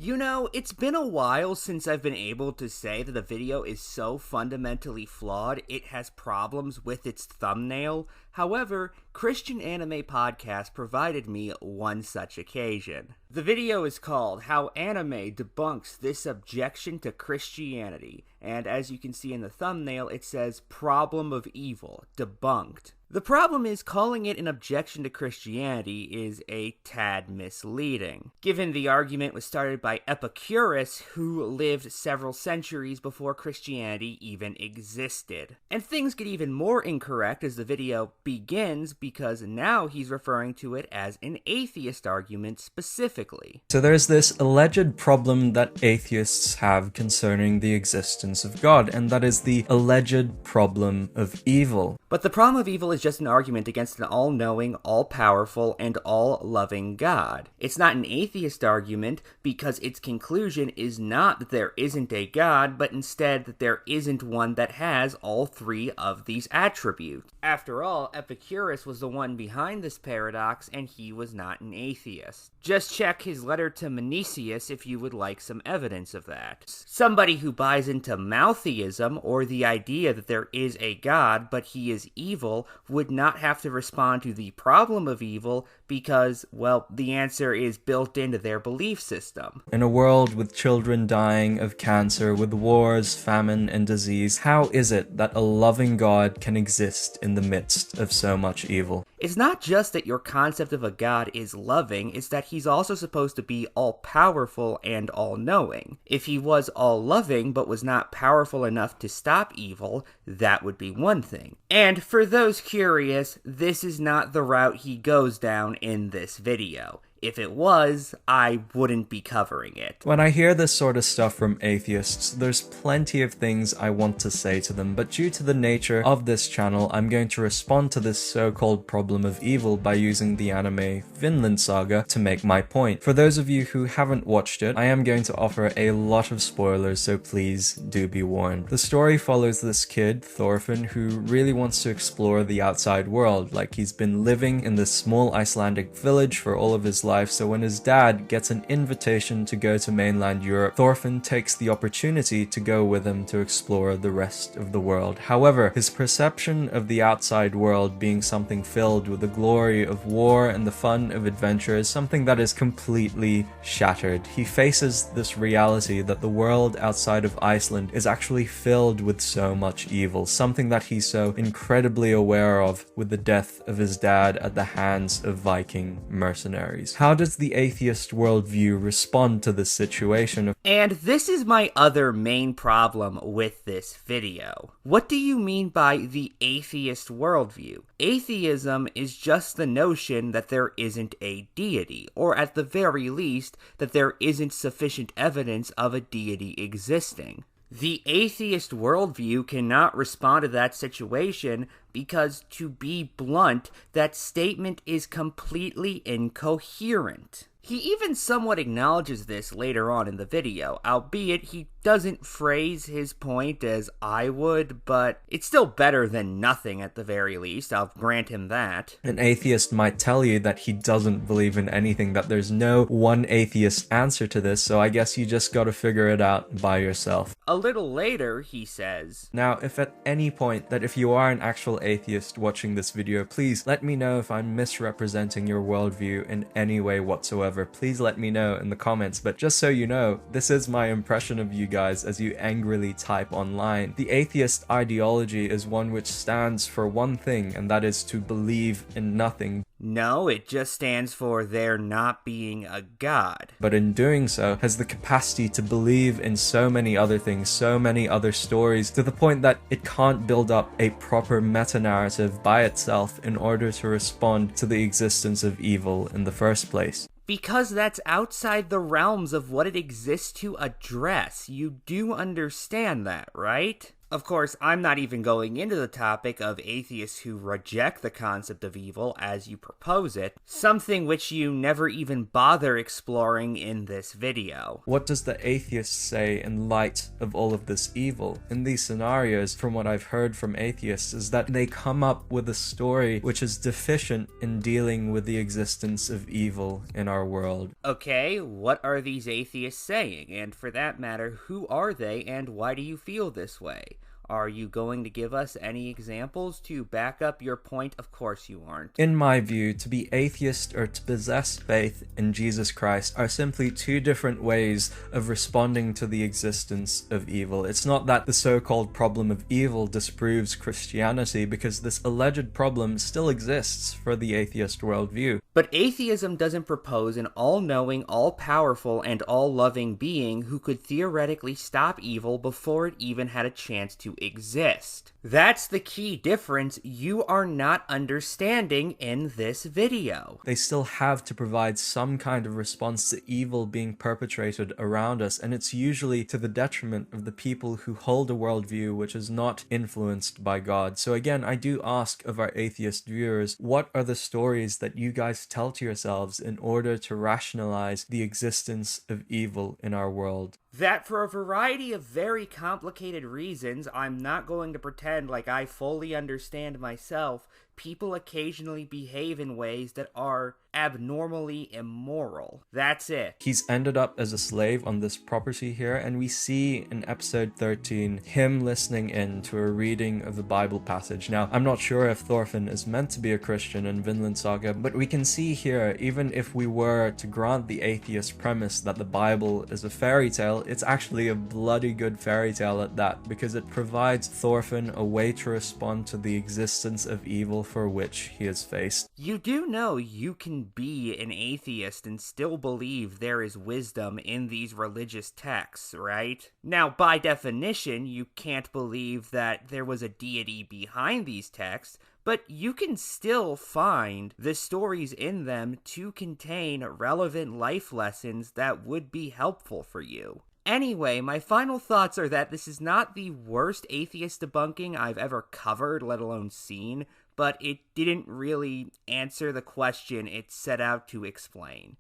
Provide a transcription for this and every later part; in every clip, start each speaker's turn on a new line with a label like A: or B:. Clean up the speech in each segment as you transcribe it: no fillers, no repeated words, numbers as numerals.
A: You know, it's been a while since I've been able to say that a video is so fundamentally flawed it has problems with its thumbnail. However, Christian Anime Podcast provided me one such occasion. The video is called How Anime Debunks This Objection to Christianity, and as you can see in the thumbnail, it says Problem of Evil, Debunked. The problem is calling it an objection to Christianity is a tad misleading, given the argument was started by Epicurus, who lived several centuries before Christianity even existed. And things get even more incorrect as the video begins, because now he's referring to it as an atheist argument specifically.
B: So there's this alleged problem that atheists have concerning the existence of God, and that is the alleged problem of evil.
A: But the problem of evil is just an argument against an all-knowing, all-powerful, and all-loving God. It's not an atheist argument because its conclusion is not that there isn't a God, but instead that there isn't one that has all three of these attributes. After all, Epicurus was the one behind this paradox, and he was not an atheist. Just check his letter to Menesius if you would like some evidence of that. Somebody who buys into Maltheism, or the idea that there is a God, but he is evil, would not have to respond to the problem of evil because, well, the answer is built into their belief system.
B: In a world with children dying of cancer, with wars, famine, and disease, how is it that a loving God can exist in the midst of so much evil?
A: It's not just that your concept of a God is loving, it's that he's also supposed to be all-powerful and all-knowing. If he was all-loving but was not powerful enough to stop evil, that would be one thing. And for those curious, this is not the route he goes down in this video. If it was, I wouldn't be covering it.
B: When I hear this sort of stuff from atheists, there's plenty of things I want to say to them, but due to the nature of this channel, I'm going to respond to this so-called problem of evil by using the anime Vinland Saga to make my point. For those of you who haven't watched it, I am going to offer a lot of spoilers, so please do be warned. The story follows this kid, Thorfinn, who really wants to explore the outside world. Like, he's been living in this small Icelandic village for all of his life, so when his dad gets an invitation to go to mainland Europe, Thorfinn takes the opportunity to go with him to explore the rest of the world. However, his perception of the outside world being something filled with the glory of war and the fun of adventure is something that is completely shattered. He faces this reality that the world outside of Iceland is actually filled with so much evil, something that he's so incredibly aware of with the death of his dad at the hands of Viking mercenaries. How does the atheist worldview respond to this situation?
A: And this is my other main problem with this video. What do you mean by the atheist worldview? Atheism is just the notion that there isn't a deity, or at the very least, that there isn't sufficient evidence of a deity existing. The atheist worldview cannot respond to that situation because, to be blunt, that statement is completely incoherent. He even somewhat acknowledges this later on in the video, albeit he doesn't phrase his point as I would, but it's still better than nothing at the very least, I'll grant him that.
B: An atheist might tell you that he doesn't believe in anything, that there's no one atheist answer to this, so I guess you just gotta figure it out by yourself.
A: A little later, he says,
B: now, if at any point that if you are an actual atheist watching this video, please let me know if I'm misrepresenting your worldview in any way whatsoever. Please let me know in the comments, but just so you know, this is my impression of you guys as you angrily type online. The atheist ideology is one which stands for one thing, and that is to believe in nothing.
A: No, it just stands for there not being a God.
B: But in doing so, has the capacity to believe in so many other things, so many other stories, to the point that it can't build up a proper meta-narrative by itself in order to respond to the existence of evil in the first place.
A: Because that's outside the realms of what it exists to address. You do understand that, right? Of course, I'm not even going into the topic of atheists who reject the concept of evil as you propose it, something which you never even bother exploring in this video.
B: What does the atheist say in light of all of this evil? In these scenarios, from what I've heard from atheists, is that they come up with a story which is deficient in dealing with the existence of evil in our world.
A: Okay, what are these atheists saying? And for that matter, who are they and why do you feel this way? Are you going to give us any examples to back up your point? Of course you aren't.
B: In my view, to be atheist or to possess faith in Jesus Christ are simply two different ways of responding to the existence of evil. It's not that the so-called problem of evil disproves Christianity, because this alleged problem still exists for the atheist worldview.
A: But atheism doesn't propose an all-knowing, all-powerful, and all-loving being who could theoretically stop evil before it even had a chance to exist. That's the key difference you are not understanding in this video.
B: They still have to provide some kind of response to evil being perpetrated around us, and it's usually to the detriment of the people who hold a worldview which is not influenced by God. So again, I do ask of our atheist viewers, what are the stories that you guys tell to yourselves in order to rationalize the existence of evil in our world?
A: That for a variety of very complicated reasons, I'm not going to pretend like I fully understand myself, people occasionally behave in ways that are abnormally immoral. That's it.
B: He's ended up as a slave on this property here, and we see in episode 13 him listening in to a reading of the Bible passage. Now, I'm not sure if Thorfinn is meant to be a Christian in Vinland Saga, but we can see here, even if we were to grant the atheist premise that the Bible is a fairy tale, it's actually a bloody good fairy tale at that, because it provides Thorfinn a way to respond to the existence of evil for which he is faced.
A: You do know you can be an atheist and still believe there is wisdom in these religious texts, right? Now, by definition, you can't believe that there was a deity behind these texts, but you can still find the stories in them to contain relevant life lessons that would be helpful for you. Anyway, my final thoughts are that this is not the worst atheist debunking I've ever covered, let alone seen, but it didn't really answer the question it set out to explain.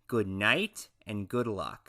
A: Good night, and good luck.